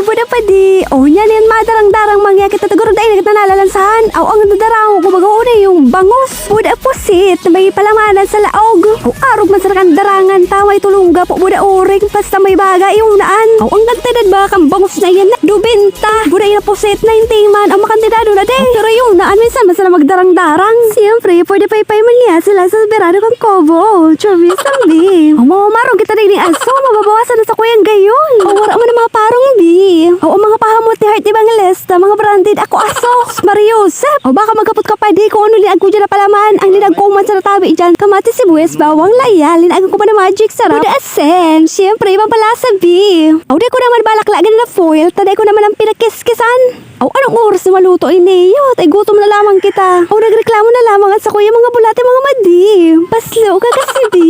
buda pa di. Oh, yan yan madarang-darang mangya kita taguro dahil nagtanalalansahan. Aw, ang nadarang ko magauna yung bangos. Buda pusit, may palamanan sa laog. Aw, arog man sa darangan tamay tulungga po buda oring basta may baga yung naan. Aw, ang nagtedad ba kang bangos na yan na dubenta. Buda yung pusit 90 man ang makantidado na de. Pero yung naan minsan masala magdarang-darang. Siyempre, pwede pay-pay man niya sila sa berado kang kobo. Chubby sambi. Aw, mamarong kita din aso, mababawasan na sa kuyang gayon. Aw, wala man ang mga parong di. Aw, ang mga pahamot ni Heart ibang lista, mga branded ako aso. Mariusep. Aw, baka magkapot ka pa di kung ano liag ko dyan na palaman. Ang linagkuman sa natabi dyan. Kamati sibuyas, bawang laya. Linag ko pa na magic sarap. Buda asen. Siyempre, ibang pala sabi. Aw, di ko naman balaklagan na foil. Taday ko naman ang pinakis-kisan. Aw, anong oras na maluto ini? Yot, ay gutom na lamang kita. Aw, nagreklamo na lamang at sa kuya mga bulate mga madi. Paslo ka kasi di.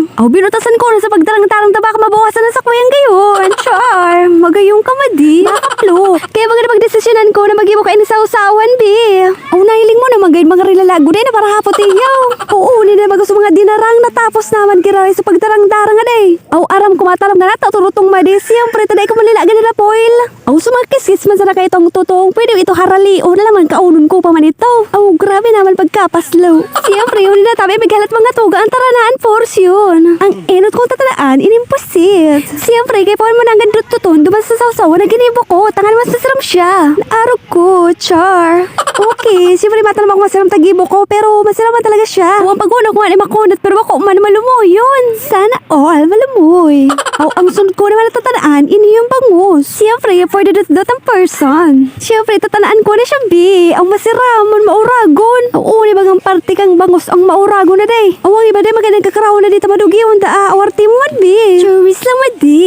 Aw, binutasan ko na sa pagdarang-tarang tabak mabawasan na sa kuyang gayon. Char, magayong ka madi. Makaplo. Kaya mga napagdesisyonan ko na mag-ibo ka ini sa usawan, bi. Aw, nahiling mo na magayon mga rilalago din na para hapot iyo. Oo, hindi na magusto mga dinarang natapos naman kiray sa pagdarang-darang aday. Aw, aram kumatalong nga nata turutong madi. Siyempre, taday ko malilagan na foil. Aw, sumakis-kis man sana kayo itong tutong. Pwede ito harali. O naman kaunon ko pa man ito. Aw, grabe naman pagkapaslo. Siyempre, yun na tabi bighalat mga tuga ang taranaan force yun. Ang enot kong tatanaan, inimposit. Siyempre, kay pawan mo na ang gandot tutun, duman sa sawsawa na ginibo ko. Tangan mas masaram siya. Naarog ko, char. Okay, siyempre matanong ako masaram tagibo ko, pero masaram man talaga siya. Aw, ang pag-una ko nga ay makunat, pero ako man malumoy yun. Sana all malumoy. Aw, ang sunod ko naman natatanaan, ini yung bangus. Siyempre, for the dot ang person. Siyempre, tatanaan ko na siya, bi. Ang masiraman, mauragon. Oo, di bagang parte kang bangus ang mauragon na day. Aw, ang iba day magandang kakaraon na dito madugi. Unta, awarti mo man, bi. Churis lang, madi.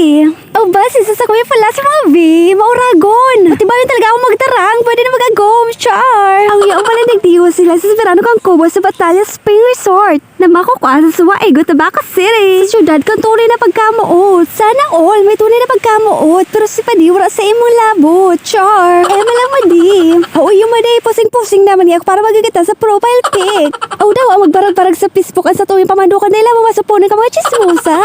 Aw, ba, sisasakoy pala sa mga, bi. Mauragon. At iba yun talaga ako magtarang. Pwede na mag-agom, char. Ang iyong pala nagdiwa sila sa Verano kang Kubo sa Batalya Spring Resort. Na makukuha sa Suwaigo, Tabaco City. Sa syudad kang tunay na pagkamuot. Sana all may tunay na pagkamuot. Pero si Padiwara sa imong labo, char. Eh, malang madi. Oo, yung madi, pusing-pusing naman niya para magagita sa profile pic. Oo daw, ang magbarag-barag sa Facebook at sa tuwing pamandukan nila, mamasapunin ka mga chismosa.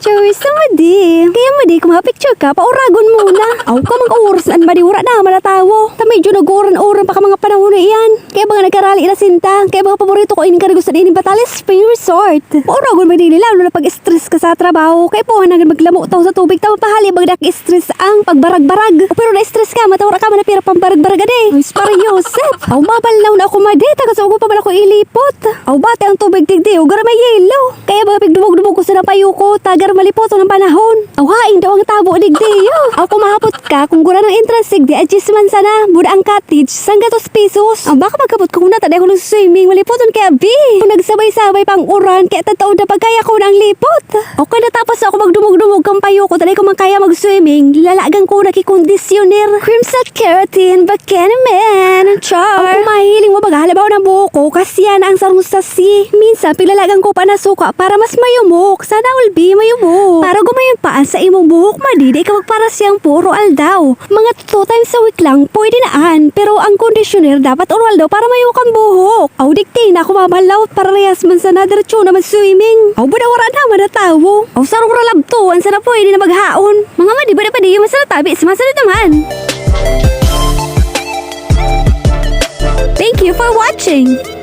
Char, sa madi. Kaya madi, kung picture ka, pauragon muna. Aw, ka mga oras na madi, wala na, malatawo. Ta medyo nag-uran-uran pa ka mga panahon na iyan. Kaya mga nagkarali na sinta. Kaya mga paborito ko ini ka gusto din Batalya Spring Resort. Pauragon madi nila, lalo na pag-stress ka sa trabaho. Kaya po, hanggang maglamo taw sa tubig, tama pahali, magdak-stress ang pagbarag-barag. O, pero na-stress ka, matawara ka, manapira pang barag-barag ade. Ay, para Yosef. Aw, mabalaw na ako madi, taga-sugo pa man ako ilipot. Aw, bate ang tubig tigdi, ugar may yelo. Kaya mga pigdumog-dumog ko sa napayo ko, tagar malipot ng panahon. Aw, haing daw ang tabo digdi, yo. Aw, kung mahapot ka, kung gura ng entrance sigdi, adjust man sana, buda ang cottage, sanggatos pesos. Aw, baka magkapot ko muna, taday ko ng swimming, malipoton kaya bi. Kung nagsabay-sabay pang uran, kaya tataon na pagkaya ko ng lipot. Aw, kada tapos ako magdumog-dumog kang payo ko, taday ko man kaya mag-swimming, lalagang ko nakikondisyoner. Crimson keratin, bakanaman, char. Aw, kung mahiling mo maghalabaw ng buhok ko, kasi yan ang sarong sasi. Minsan, piglalagang ko pa na suka para mas mayumok. Sana ulbi mayumok. Para gumayon paan sa imong buhok, madiday ka magpara siyang puro aldaw. Mga 2 times a week lang, pwede naan. Pero ang conditioner dapat oral daw para mayumok ang buhok. Aw, dikti na ako mabalaw para reyas man sa nadiretso na mag-swimming. Aw, budawara na manatawo. Aw, sarong ralab to, ang sana pwede na maghaon. Mga madi, bada pa di, masana tabi, sumasunod naman. Thank you for watching.